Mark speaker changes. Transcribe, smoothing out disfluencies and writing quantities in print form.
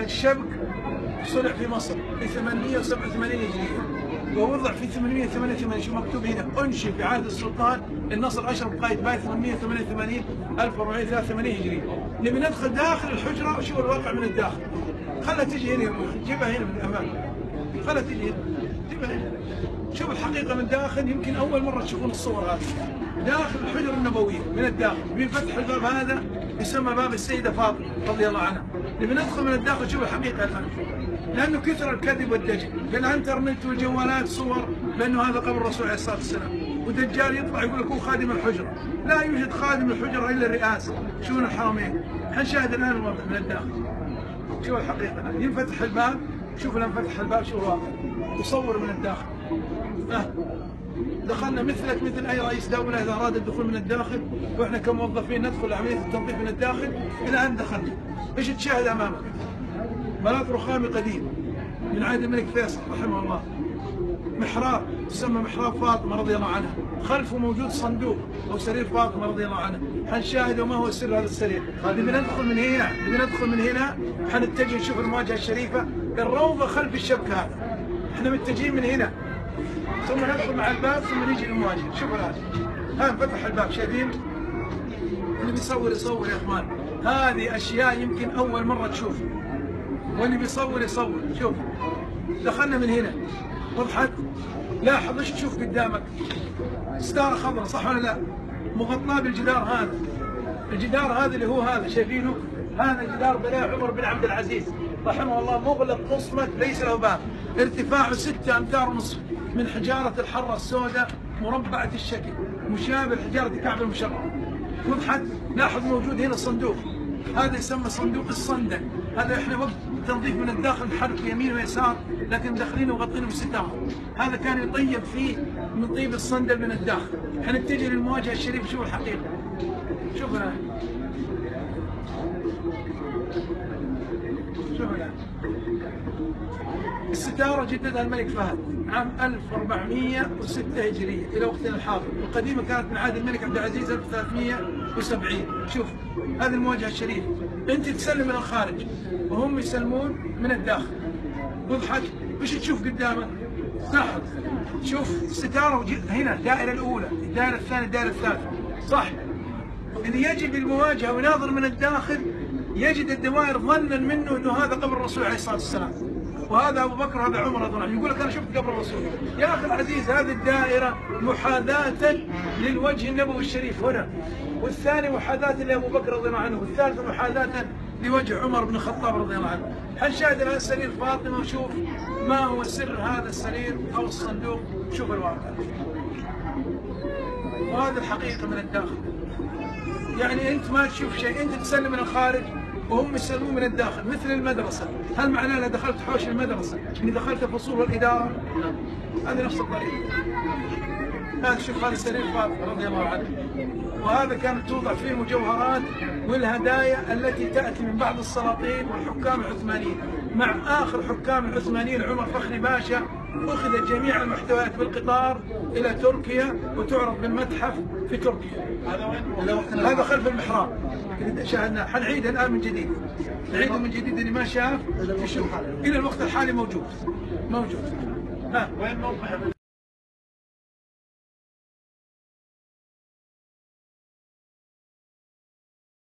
Speaker 1: الشبك صنع في مصر في 887 هجرية ووضع في 888. شو مكتوب هنا؟ أنشئ في عهد السلطان النصر أشرف قايد باي 888 1483 هجرية. نبي ندخل داخل الحجرة وشوف الواقع من الداخل. خلها تجي هنا، جيبها هنا من الأمام، خلها تجي هنا، جيبها هنا. شوف الحقيقة من الداخل. يمكن أول مرة تشوفون الصور هذه داخل الحجرة النبوية من الداخل. بفتح الباب هذا يسمى باب السيدة فاطمة رضي الله عنها. نبي ندخل من الداخل شوف الحقيقة الآن، لأنه كثر الكذب والدجل في الانترنت والجوالات صور بأنه هذا قبر الرسول عليه الصلاة والسلام، ودجال يطلع يقول لك هو خادم الحجرة. لا يوجد خادم الحجرة إلا الرئاسة شؤون الحرمين. حنشاهد الآن الوضع من الداخل. شوف الحقيقة الآن ينفتح الباب، شوف لما فتح الباب شوف الواقع، يصور من الداخل. دخلنا مثلك مثل اي رئيس دوله اذا اراد الدخول من الداخل، واحنا كموظفين ندخل عمليه التنظيف من الداخل. الى ان دخلنا ايش تشاهد امامك؟ بلاط رخامي قديم من عهد الملك فيصل رحمه الله، محراب يسمى محراب فاطمه رضي الله عنها، خلفه موجود صندوق او سرير فاطمه رضي الله عنها. حنشاهد وما هو سر هذا السرير. نبي ندخل من هنا، حنتجه نشوف المواجهه الشريفه، الروضه خلف الشبكه هذا. احنا متجهين من هنا ثم ندخل مع الباب ثم نيجي للمواجهه. شوفوا الان، ها فتح الباب شايفين؟ اللي بيصور يصور يا اخوان. هذه اشياء يمكن اول مره تشوفها، واللي بيصور يصور. شوف دخلنا من هنا، وضحت؟ لاحظ ايش تشوف قدامك؟ ستاره خضراء صح ولا لا؟ مغطاه بالجدار هذا. الجدار هذا اللي هو هذا شايفينه؟ هذا جدار بناه عمر بن عبد العزيز رحمه الله، مغلق مصمت ليس له باب، ارتفاعه 6 أمتار ونصف من حجارة الحرة السوداء مربعة الشكل مشابه لحجارة كعب المشرف. وضحت؟ لاحظ موجود هنا صندوق، هذا يسمى صندوق الصندل. هذا احنا وقت تنظيف من الداخل نحرك يمين ويسار، لكن مدخلينه وغطينه بالستاره. هذا كان يطيب فيه من طيب الصندل من الداخل. حنتجه للمواجهه الشريفه. شوف الحقيقه، شوف الان، شوف الان. الستاره جددها الملك فهد عام 1406 هجريه الى وقتنا الحاضر، القديمه كانت من عهد الملك عبد العزيز 1370. شوف هذه المواجهه الشريفه، انت تسلم من الخارج وهم يسلمون من الداخل. وضحت؟ ايش تشوف قدامك؟ لاحظ، شوف الستاره هنا، الدائره الاولى، الدائره الثانيه، الدائره الثالثه، صح؟ اللي يجي بالمواجهه ويناظر من الداخل يجد الدوائر ظنا منه انه هذا قبر الرسول عليه الصلاه والسلام، وهذا ابو بكر وهذا عمر رضي الله عنه. يقول لك انا شفت قبر الرسول. يا اخي العزيز، هذه الدائره محاذاه للوجه النبوي الشريف هنا، والثاني محاذاه لابو بكر رضي الله عنه، والثالث محاذاه لوجه عمر بن الخطاب رضي الله عنه. حنشاهد الان سرير فاطمه وشوف ما هو سر هذا السرير او الصندوق. شوف الواقع، وهذه الحقيقه من الداخل. يعني انت ما تشوف شيء، انت تسلم من الخارج وهم يسلمون من الداخل مثل المدرسه. هل معناه لو دخلت حوش المدرسه اني دخلت فصول والاداره؟ هذه نفس الطريقه. هذا شوف، هذا سرير فاطمه رضي الله عنه، وهذا كانت توضع فيه المجوهرات والهدايا التي تاتي من بعض السلاطين والحكام العثمانيين. مع اخر حكام العثمانيين عمر فخري باشا اخذت جميع المحتويات بالقطار الى تركيا وتعرض بالمتحف في تركيا. هذا خلف المحراب شاهدناه. حنعيدها الان من جديد، نعيده من جديد اللي ما شاف يشوف. الى الوقت الحالي موجود. ها وين موقع